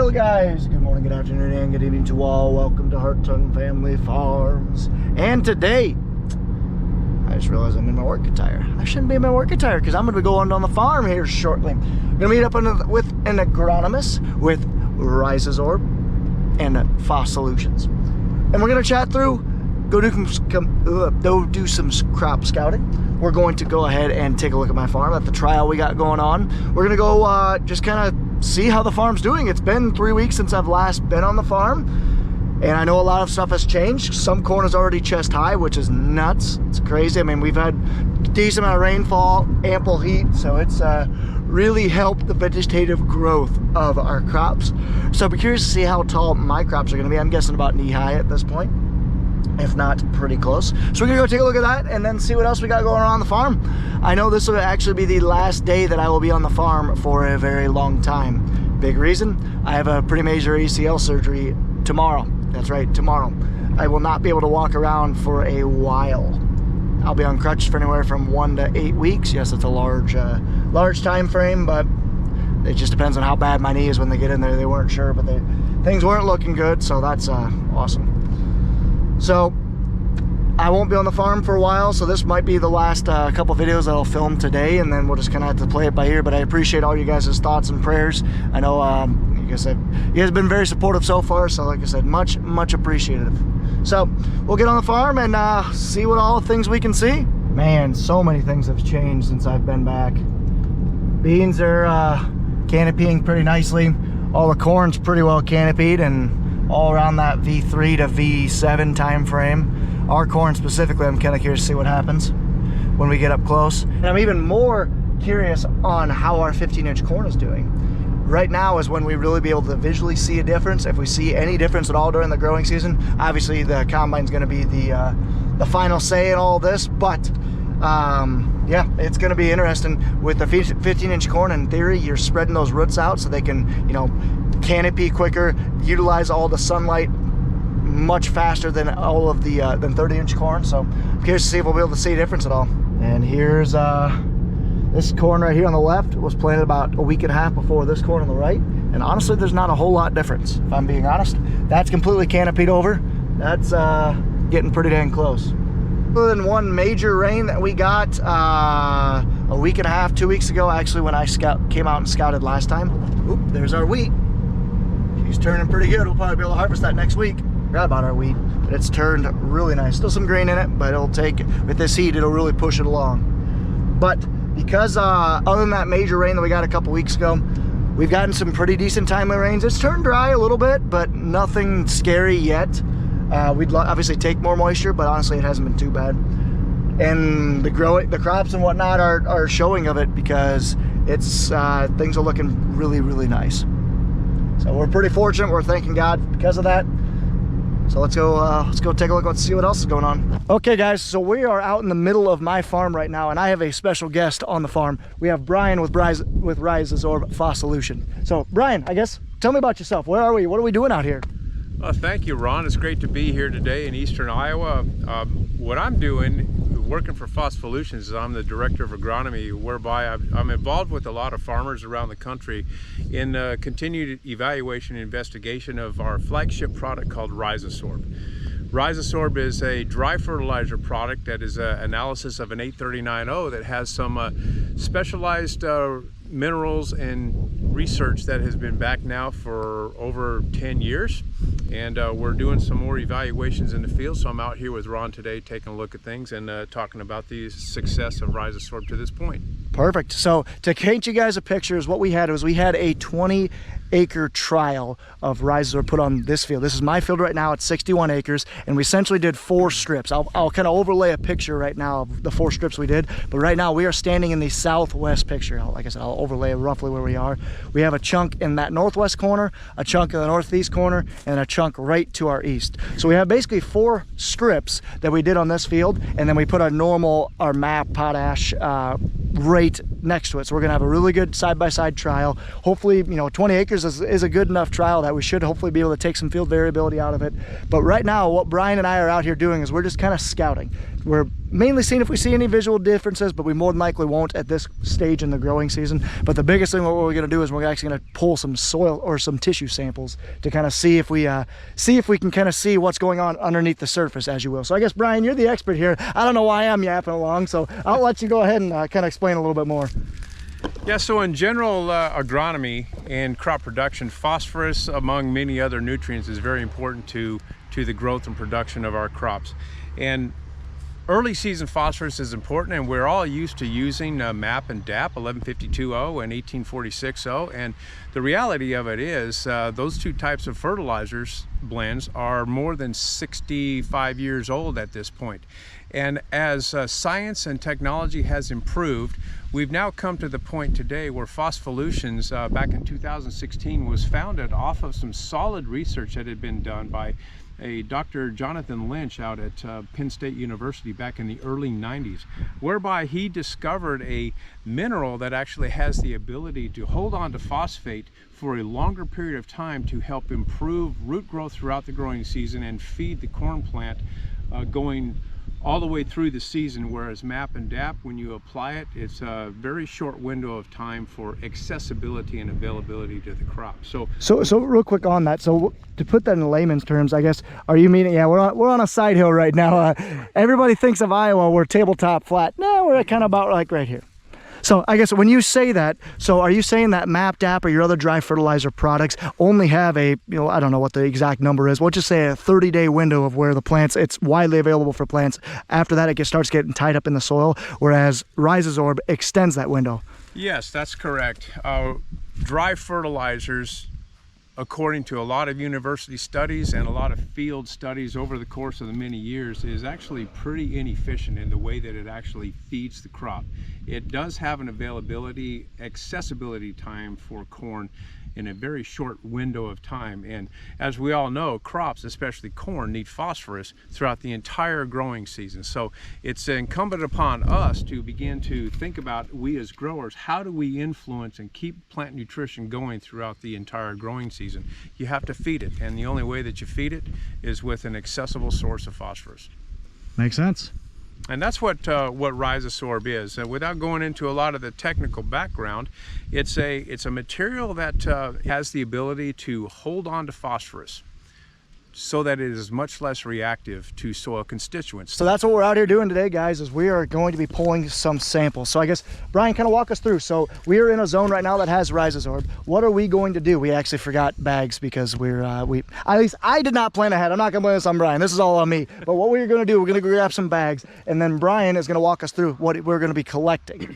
Well guys, good morning, good afternoon, and good evening to all. Welcome to Hartung Family Farms. And today, I just realized I'm in my work attire. I shouldn't be in my work attire because I'm going to be going on the farm here shortly. I'm going to meet up with an agronomist with Rhizazorb and FOSS Solutions. And we're going to chat through, go do some crop scouting. We're going to go ahead and take a look at my farm, at the trial we got going on. We're going to go just kind of see how the farm's doing. It's been 3 weeks since I've last been on the farm, and I know a lot of stuff has changed. Some corn is already chest high, which is nuts. It's crazy. I mean, we've had a decent amount of rainfall, ample heat, so it's really helped the vegetative growth of our crops. So I'll be curious to see how tall my crops are going to be. I'm guessing about knee high at this point, if not pretty close. So we're gonna go take a look at that and then see what else we got going on the farm. I know this will actually be the last day that I will be on the farm for a very long time. Big reason, I have a pretty major ACL surgery tomorrow. That's right, tomorrow. I will not be able to walk around for a while. I'll be on crutches for anywhere from 1 to 8 weeks. Yes, it's a large time frame, but it just depends on how bad my knee is when they get in there. They weren't sure, but things weren't looking good, so that's awesome. So I won't be on the farm for a while, so this might be the last couple videos that I'll film today, and then we'll just kind of have to play it by ear. But I appreciate all you guys' thoughts and prayers. I know you guys have been very supportive so far, so like I said, much appreciative. So we'll get on the farm and see what all the things we can see. Man, so many things have changed since I've been back. Beans are canopying pretty nicely. All the corn's pretty well canopied, and all around that V3 to V7 time frame. Our corn specifically, I'm kind of curious to see what happens when we get up close. And I'm even more curious on how our 15-inch corn is doing. Right now is when we really be able to visually see a difference, if we see any difference at all during the growing season. Obviously the combine's going to be the final say in all this, but yeah, it's going to be interesting. With the 15-inch corn, in theory, you're spreading those roots out so they can, you know, canopy quicker, utilize all the sunlight much faster than all of the than 30-inch corn. So I'm curious to see if we'll be able to see a difference at all. And here's this corn right here on the left was planted about a week and a half before this corn on the right, and honestly there's not a whole lot difference, if I'm being honest. That's completely canopied over. That's getting pretty dang close. Other than one major rain that we got a week and a half, 2 weeks ago, actually, when I came out and scouted last time. Oop, there's our wheat. She's turning pretty good. We'll probably be able to harvest that next week. Forgot about our wheat, but it's turned really nice. Still some grain in it, but it'll take, with this heat, it'll really push it along. But because other than that major rain that we got a couple weeks ago, we've gotten some pretty decent timely rains. It's turned dry a little bit, but nothing scary yet. We'd obviously take more moisture, but honestly it hasn't been too bad. And the crops and whatnot are showing of it, because it's things are looking really nice. So we're pretty fortunate. We're thanking God because of that. So let's go take a look. Let's see what else is going on. Okay guys, so we are out in the middle of my farm right now, and I have a special guest on the farm. We have Brian with Rhizazorb FOSS Solution. So Brian, I guess, tell me about yourself. Where are we? What are we doing out here? Thank you, Ron. It's great to be here today in eastern Iowa. What I'm doing, working for FOSS Solutions, is I'm the director of agronomy, whereby I'm involved with a lot of farmers around the country in continued evaluation and investigation of our flagship product called Rhizazorb. Rhizazorb is a dry fertilizer product that is an analysis of an 839O that has some specialized minerals and research that has been back now for over 10 years. And we're doing some more evaluations in the field, so I'm out here with Ron today taking a look at things and talking about the success of Rhizazorb to this point. Perfect. So to paint you guys a picture, is what we had was we had a 20-acre trial of Rhizazorb put on this field. This is my field right now. It's 61 acres, and we essentially did 4 strips. I'll kind of overlay a picture right now of the 4 strips we did, but right now we are standing in the southwest picture. Like I said, I'll overlay roughly where we are. We have a chunk in that northwest corner, a chunk in the northeast corner, and a chunk right to our east. So we have basically 4 strips that we did on this field, and then we put our MAP potash right next to it. So we're gonna have a really good side-by-side trial. Hopefully, you know, 20 acres phosphorus is a good enough trial that we should hopefully be able to take some field variability out of it. But right now, what Brian and I are out here doing is we're just kind of scouting. We're mainly seeing if we see any visual differences, but we more than likely won't at this stage in the growing season. But the biggest thing what we're going to do is we're actually going to pull some soil or some tissue samples to kind of see if we can kind of see what's going on underneath the surface, as you will. So I guess, Brian, you're the expert here. I don't know why I'm yapping along, so I'll let you go ahead and kind of explain a little bit more. Yeah, so in general agronomy and crop production, phosphorus, among many other nutrients, is very important to the growth and production of our crops. And early season phosphorus is important, and we're all used to using MAP and DAP, 1152O and 1846O. And the reality of it is those two types of fertilizers blends are more than 65 years old at this point. And as science and technology has improved, we've now come to the point today where Phospholutions back in 2016 was founded off of some solid research that had been done by a Dr. Jonathan Lynch out at Penn State University back in the early 90s, whereby he discovered a mineral that actually has the ability to hold on to phosphate for a longer period of time to help improve root growth throughout the growing season and feed the corn plant going all the way through the season, whereas MAP and DAP, when you apply it, it's a very short window of time for accessibility and availability to the crop. So real quick on that, so to put that in layman's terms, I guess, are you meaning, yeah, we're on a side hill right now. Everybody thinks of Iowa, we're tabletop flat. No, we're kind of about like right here. So I guess when you say that, so are you saying that MAP, DAP, or your other dry fertilizer products only have a, I don't know what the exact number is, we'll just say a 30-day window of where the plants, it's widely available for plants. After that, it starts getting tied up in the soil, whereas Rhizosorb extends that window. Yes, that's correct. Dry fertilizers, according to a lot of university studies and a lot of field studies over the course of the many years, is actually pretty inefficient in the way that it actually feeds the crop. It does have an accessibility time for corn in a very short window of time. And as we all know, crops, especially corn, need phosphorus throughout the entire growing season. So it's incumbent upon us to begin to think about, we as growers, how do we influence and keep plant nutrition going throughout the entire growing season? You have to feed it, and the only way that you feed it is with an accessible source of phosphorus. Makes sense. And that's what Rhizosorb is. Without going into a lot of the technical background, it's a material that has the ability to hold on to phosphorus so that it is much less reactive to soil constituents. So that's what we're out here doing today, guys, is we are going to be pulling some samples. So I guess, Brian, kind of walk us through. So we are in a zone right now that has Rhizosorb. What are we going to do? We actually forgot bags because at least I did not plan ahead. I'm not gonna blame this on Brian. This is all on me. But what we're gonna do, we're gonna grab some bags, and then Brian is gonna walk us through what we're gonna be collecting.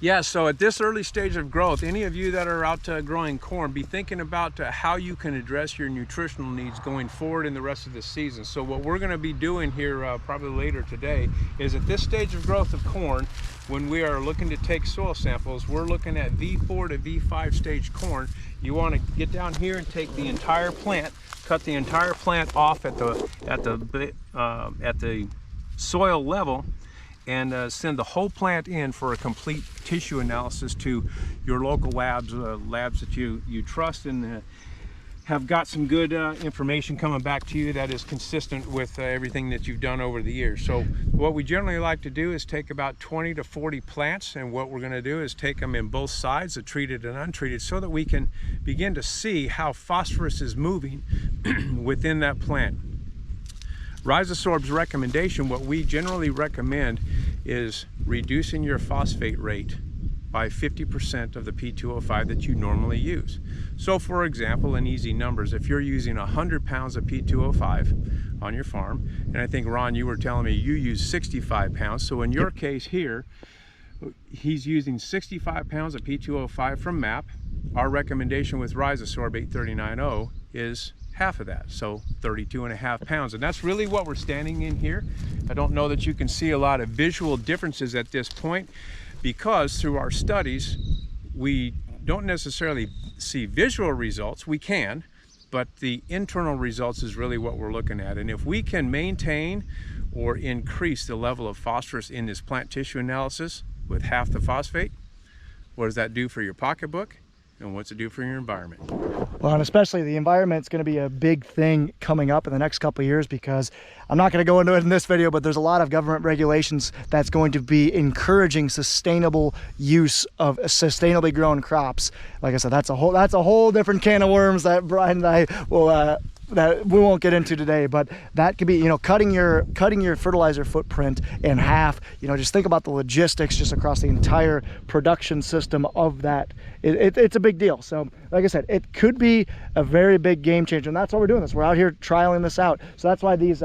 Yeah, so at this early stage of growth, any of you that are out growing corn, be thinking about how you can address your nutritional needs going forward in the rest of the season. So what we're going to be doing here probably later today is, at this stage of growth of corn, when we are looking to take soil samples, we're looking at V4 to V5 stage corn. You want to get down here and take the entire plant, cut the entire plant off at the soil level, and send the whole plant in for a complete tissue analysis to your local labs, labs that you trust and have got some good information coming back to you that is consistent with everything that you've done over the years. So what we generally like to do is take about 20 to 40 plants, and what we're going to do is take them in both sides, the treated and untreated, so that we can begin to see how phosphorus is moving within that plant. Rhizosorb's recommendation, what we generally recommend, is reducing your phosphate rate by 50% of the P2O5 that you normally use. So for example, in easy numbers, if you're using 100 pounds of P2O5 on your farm, and I think, Ron, you were telling me you use 65 pounds, so in your case here, he's using 65 pounds of P2O5 from MAP. Our recommendation with Rhizosorb 839O is half of that, so 32.5 pounds. And that's really what we're standing in here. I don't know that you can see a lot of visual differences at this point, because through our studies, we don't necessarily see visual results. We can, but the internal results is really what we're looking at. And if we can maintain or increase the level of phosphorus in this plant tissue analysis with half the phosphate, what does that do for your pocketbook? and what's it do for your environment. Well, and especially the environment's going to be a big thing coming up in the next couple of years, because I'm not going to go into it in this video, but there's a lot of government regulations that's going to be encouraging sustainable use of sustainably grown crops. Like I said, that's a whole different can of worms that Brian and I will that we won't get into today. But that could be, you know, cutting your fertilizer footprint in half. You know, just think about the logistics just across the entire production system of that. It's a big deal. So like I said, it could be a very big game changer, and that's why we're doing this. We're out here trialing this out. So that's why these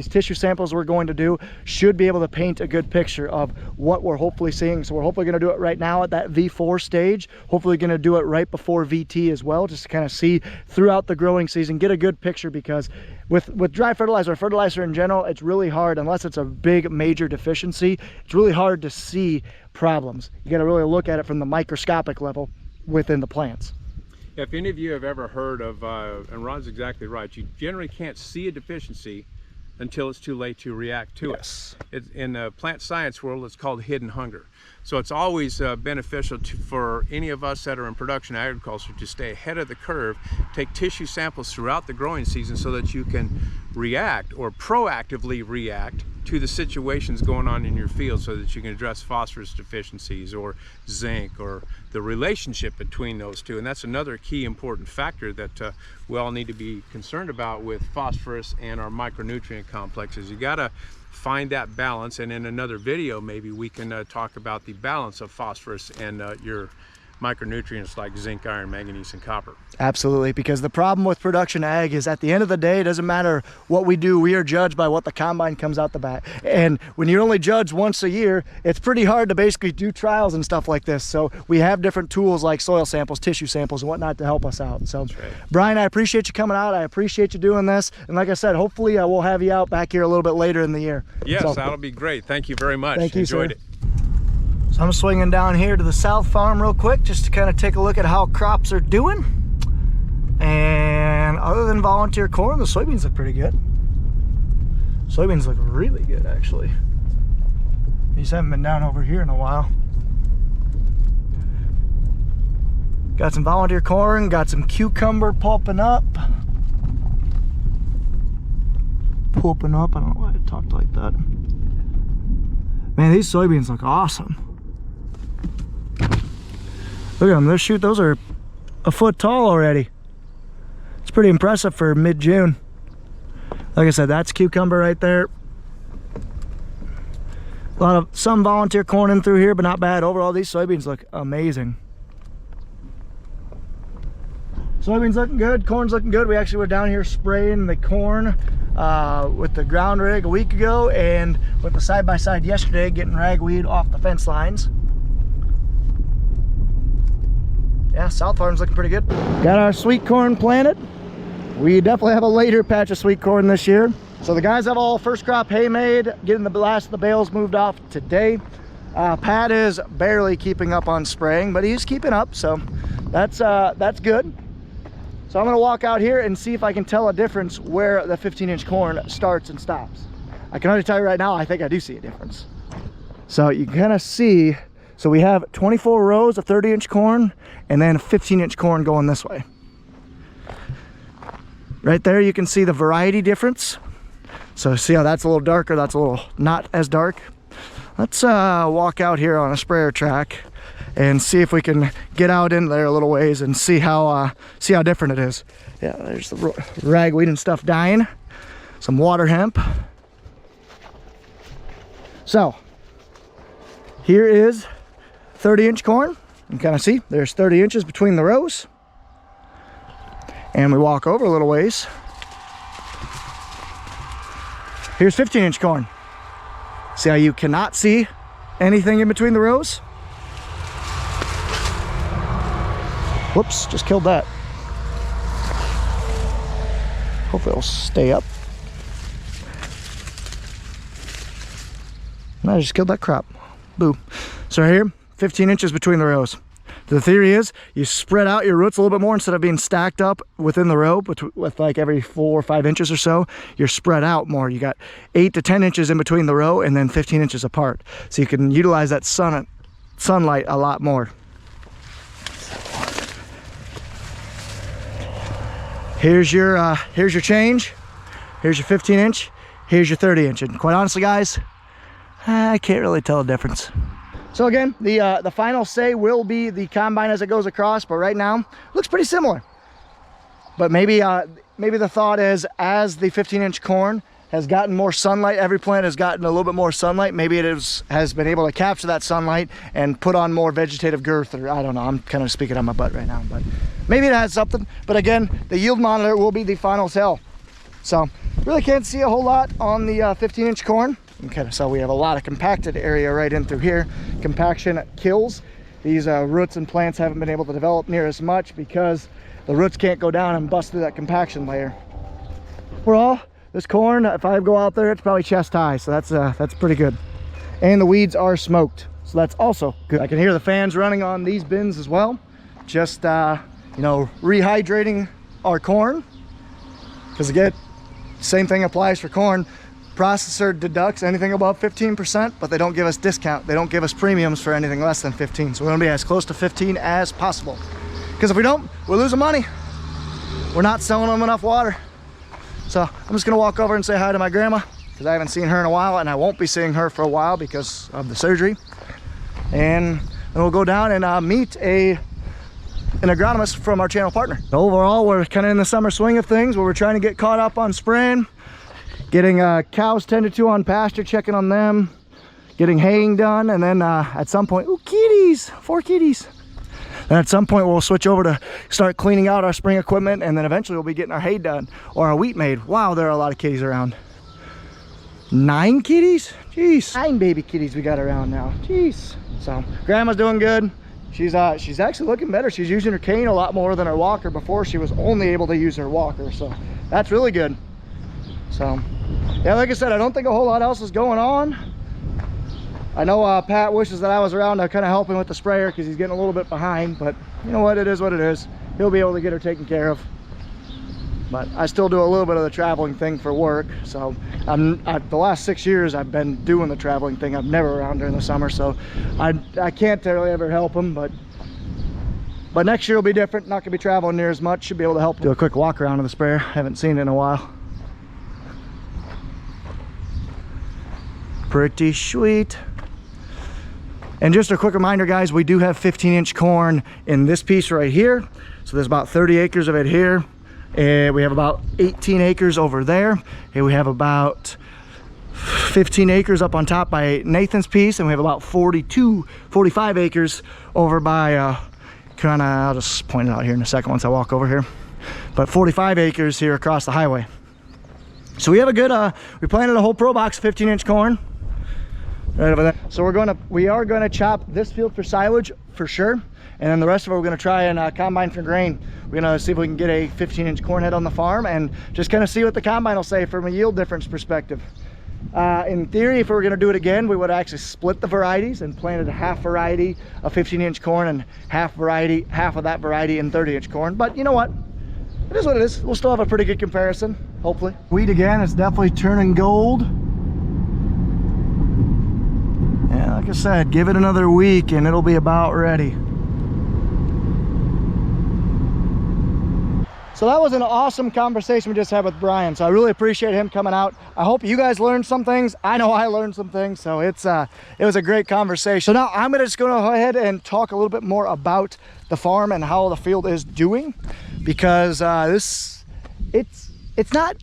tissue samples we're going to do should be able to paint a good picture of what we're hopefully seeing. So we're hopefully going to do it right now at that V4 stage, hopefully going to do it right before VT as well, just to kind of see throughout the growing season, get a good picture. Because with dry fertilizer in general, it's really hard, unless it's a big major deficiency, it's really hard to see problems. You got to really look at it from the microscopic level within the plants. If any of you have ever heard of, and Ron's exactly right, you generally can't see a deficiency until it's too late to react to it. In the plant science world, it's called hidden hunger. So it's always beneficial for any of us that are in production agriculture to stay ahead of the curve, take tissue samples throughout the growing season so that you can react or proactively react to the situations going on in your field, so that you can address phosphorus deficiencies or zinc or the relationship between those two. And that's another key important factor that we all need to be concerned about with phosphorus and our micronutrient complexes. You gotta find that balance, and in another video maybe we can talk about the balance of phosphorus and your micronutrients like zinc, iron, manganese, and copper. Absolutely, because the problem with production ag is at the end of the day, it doesn't matter what we do, we are judged by what the combine comes out the back. And when you're only judged once a year, it's pretty hard to basically do trials and stuff like this. So we have different tools like soil samples, tissue samples, and whatnot to help us out. So right. Brian, I appreciate you coming out. I appreciate you doing this. And like I said, hopefully we'll have you out back here a little bit later in the year. Yes, so, that'll be great. Thank you very much. Thank you, Enjoyed sir. it. So I'm swinging down here to the south farm real quick just to kind of take a look at how crops are doing. And other than volunteer corn, the soybeans look pretty good. Soybeans look really good, actually. These haven't been down over here in a while. Got some volunteer corn, got some cucumber pulping up. Pulping up, I don't know why I talked like that. Man, these soybeans look awesome. Look at them, those are a foot tall already. It's pretty impressive for mid-June. Like I said, that's cucumber right there. Some volunteer corn in through here, but not bad. Overall, these soybeans look amazing. Soybeans looking good, corn's looking good. We actually were down here spraying the corn with the ground rig a week ago, and with the side-by-side yesterday, getting ragweed off the fence lines. Yeah, South Farm's looking pretty good. Got our sweet corn planted. We definitely have a later patch of sweet corn this year. So the guys have all first crop hay made, getting the last of the bales moved off today. Pat is barely keeping up on spraying, but he's keeping up, so that's good. So I'm gonna walk out here and see if I can tell a difference where the 15-inch corn starts and stops. I can already tell you right now, I think I do see a difference. So you can kind of see, so we have 24 rows of 30-inch corn and then 15-inch corn going this way. Right there you can see the variety difference. So see how that's a little darker, that's a little not as dark. Let's walk out here on a sprayer track and see if we can get out in there a little ways and see how different it is. Yeah, there's the ragweed and stuff dying. Some water hemp. So here is 30-inch corn. You can kind of see there's 30 inches between the rows. And we walk over a little ways. Here's 15-inch corn. See how you cannot see anything in between the rows? Whoops, just killed that. Hopefully it'll stay up. And I just killed that crop. Boo. So right here, 15 inches between the rows. The theory is you spread out your roots a little bit more instead of being stacked up within the row with like every 4 or 5 inches or so. You're spread out more. You got 8 to 10 inches in between the row and then 15 inches apart. So you can utilize that sunlight a lot more. Here's your change. Here's your 15-inch. Here's your 30-inch. And quite honestly, guys, I can't really tell the difference. So again, the final say will be the combine as it goes across, but right now looks pretty similar. But maybe the thought is, as the 15-inch corn has gotten more sunlight, every plant has gotten a little bit more sunlight, maybe it has been able to capture that sunlight and put on more vegetative girth, or I don't know, I'm kind of speaking on my butt right now, but maybe it has something. But again, the yield monitor will be the final tell. So really can't see a whole lot on the 15-inch corn. Okay, so we have a lot of compacted area right in through here. Compaction kills. These roots and plants haven't been able to develop near as much because the roots can't go down and bust through that compaction layer. Overall, this corn, if I go out there, it's probably chest high, so that's pretty good. And the weeds are smoked, so that's also good. I can hear the fans running on these bins as well. Just you know, rehydrating our corn, because again, same thing applies for corn. Processor deducts anything above 15%, but they don't give us discount. They don't give us premiums for anything less than 15. So we're gonna be as close to 15 as possible. Because if we don't, we're losing money. We're not selling them enough water. So I'm just gonna walk over and say hi to my grandma, because I haven't seen her in a while, and I won't be seeing her for a while because of the surgery. And then we'll go down and meet an agronomist from our channel partner. Overall, we're kind of in the summer swing of things where we're trying to get caught up on spraying, getting cows tended to on pasture, checking on them, getting haying done, and then at some point, ooh, kitties, 4 kitties. And at some point we'll switch over to start cleaning out our spring equipment, and then eventually we'll be getting our hay done or our wheat made. Wow, there are a lot of kitties around. 9 kitties? Jeez. 9 baby kitties we got around now. Jeez. So grandma's doing good. She's actually looking better. She's using her cane a lot more than her walker. Before, she was only able to use her walker, so that's really good. So yeah, like I said, I don't think a whole lot else is going on. I know Pat wishes that I was around to kind of help him with the sprayer because he's getting a little bit behind, but you know what, it is what it is. He'll be able to get her taken care of. But I still do a little bit of the traveling thing for work. So the last 6 years I've been doing the traveling thing. I'm never around during the summer, so I can't really ever help him, but next year will be different. Not gonna be traveling near as much. Should be able to help. Do a quick walk around of the sprayer. Haven't seen it in a while. Pretty sweet. And just a quick reminder, guys, we do have 15-inch corn in this piece right here. So there's about 30 acres of it here. And we have about 18 acres over there. And we have about 15 acres up on top by Nathan's piece. And we have about 45 acres over by, I'll just point it out here in a second once I walk over here. But 45 acres here across the highway. So we have a good, we planted a whole pro box 15-inch corn. Right over there. So we are gonna chop this field for silage for sure, and then the rest of it we're gonna try and combine for grain. We're gonna see if we can get a 15-inch corn head on the farm and just kind of see what the combine will say from a yield difference perspective. In theory, if we were gonna do it again, we would actually split the varieties and planted a half variety of 15-inch corn and half of that variety in 30-inch corn. But you know what? It is what it is. We'll still have a pretty good comparison, hopefully. Wheat again, it's definitely turning gold. Yeah, like I said, give it another week and it'll be about ready. So that was an awesome conversation we just had with Brian. So I really appreciate him coming out. I hope you guys learned some things. I know I learned some things. So it was a great conversation. So now I'm just going to go ahead and talk a little bit more about the farm and how the field is doing, because it's not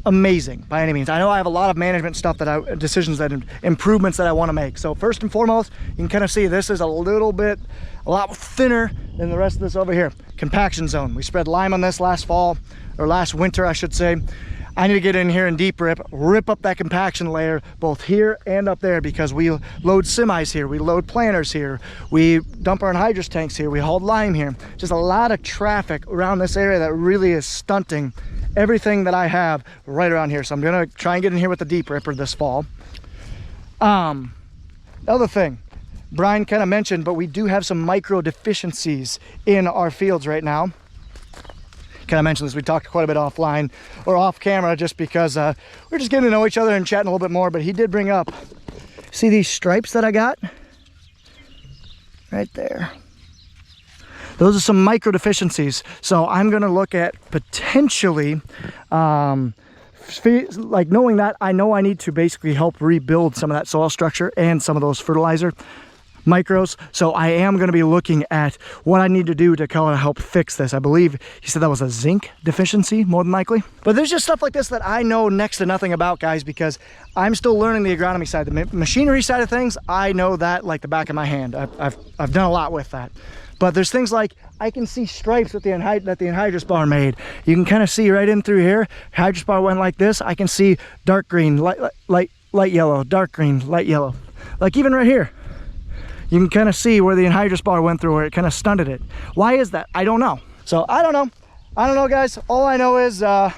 amazing by any means. I know I have a lot of management stuff improvements that I want to make. So first and foremost, you can kind of see this is a lot thinner than the rest of this over here. Compaction zone. We spread lime on this last winter, I should say. I need to get in here and deep rip up that compaction layer, both here and up there, because we load semis here, we load planters here, we dump our anhydrous tanks here, we haul lime here. Just a lot of traffic around this area that really is stunting everything that I have right around here. So I'm gonna try and get in here with the deep ripper this fall. The other thing Brian kind of mentioned, but we do have some micro deficiencies in our fields right now. Kind of mentioned this, we talked quite a bit offline or off camera, just because we're just getting to know each other and chatting a little bit more. But he did bring up, see these stripes that I got right there? Those are some micro deficiencies. So I'm going to look at potentially, like knowing that, I know I need to basically help rebuild some of that soil structure and some of those fertilizer micros. So I am going to be looking at what I need to do to kind of help fix this. I believe he said that was a zinc deficiency, more than likely. But there's just stuff like this that I know next to nothing about, guys, because I'm still learning the agronomy side. The machinery side of things, I know that like the back of my hand. I've done a lot with that. But there's things like I can see stripes that the anhydrous bar made. You can kind of see right in through here. Hydrous bar went like this. I can see dark green, light yellow, dark green, light yellow. Like even right here, you can kind of see where the anhydrous bar went through, where it kind of stunted it. Why is that? I don't know. So I don't know, guys. All I know is this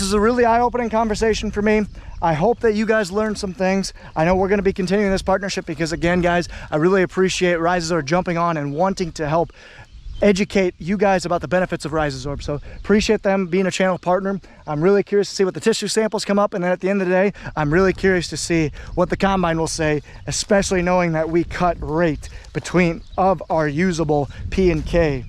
is a really eye-opening conversation for me. I hope that you guys learned some things. I know we're going to be continuing this partnership because, again, guys, I really appreciate Rhizosorb jumping on and wanting to help educate you guys about the benefits of Rhizosorb. So appreciate them being a channel partner. I'm really curious to see what the tissue samples come up, and then at the end of the day, I'm really curious to see what the combine will say, especially knowing that we cut rate between of our usable P and K,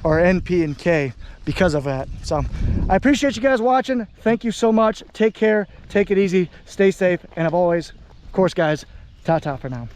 or NP and K, because of that. So I appreciate you guys watching. Thank you so much. Take care, take it easy, stay safe, and as always, of course, guys, ta-ta for now.